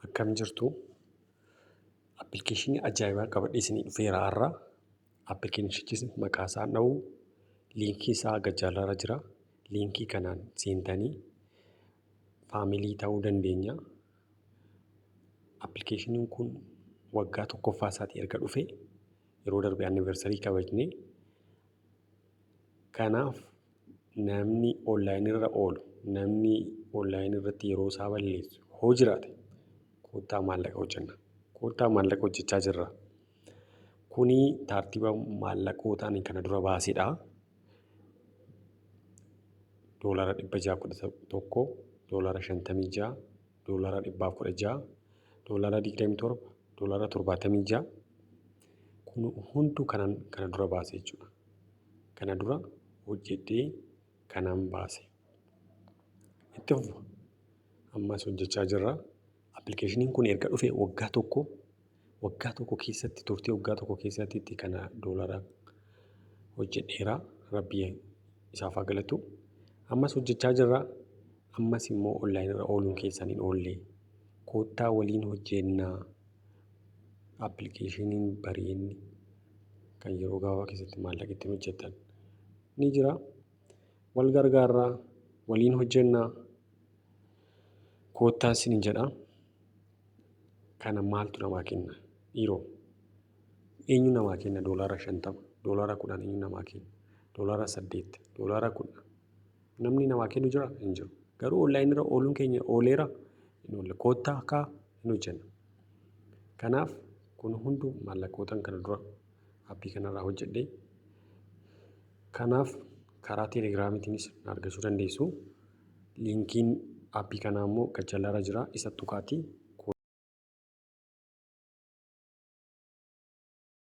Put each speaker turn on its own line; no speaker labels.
Akkam jirtu appilikeeshinii ajaa'ibaa qabadhee isinii dhufeera har'a. Appilikeeshinichis maqaa isaa dha'u liinkii isaa gajjallaarra jira. Liinkii kanaan seentanii faamilii ta'uu dandeenya. Appilikeeshiniin kun waggaa tokkoffaa isaatii erga dhufe yeroo darbe anniversarii kabajne. Kanaaf namni onlaayinirra oolu, namni onlaayinii irratti yeroo isaa balleessu hoo jiraate koottaa maallaqa hojjenna. Koottaa maallaqa hojjechaa jirra. Kuni tartiiba maallaqootaan kana dura baasedha. Doolara 611, doolara 56, doolara 116, doolara 27, doolara 76. Kun hunduu kana dura baase jechuudha. Kana dura hojjedhee kanan baase. Itti fufa. Ammas hojjechaa jirra. Appilikeeshiniin kun erga dhufe waggaa tokko keessatti turtii waggaa tokko keessatti kana doolara hojjedheera. Rabbi isaaf haa galatu. Ammas hojjechaa jirra. Ammas immoo onlaayinirra ooluun keessan hin oolle. Koottaa waliin hojjennaa. Appilikeeshiniin bareedni kan yeroo gabaabaa keessatti maallaqa ittiin hojjetan ni jira. Wal gargaarraa, waliin hojjennaa. Koottaa isin jedha. Kana maaltu namaa kenna? Dhiiroo. Eenyu namaa kenna? Doolara 50, doolara 10 eenyu namaa kenna? Doolara 8, doolara 10. Namni namaa kennu jira? Hin jiru. Garuu onlaayinirra ooluun keenya ooleera. Hin oolle. Koottaa akka hin hojjenna. Kanaaf kun hunduu maallaqootaan kana dura aappii kanarraa hojjedhee. Kanaaf karaa teelegiraamiitiinis argachuu dandeessu. Liinkiin aappii kanaa immoo gajjallaarra jira. Isa tuqaatii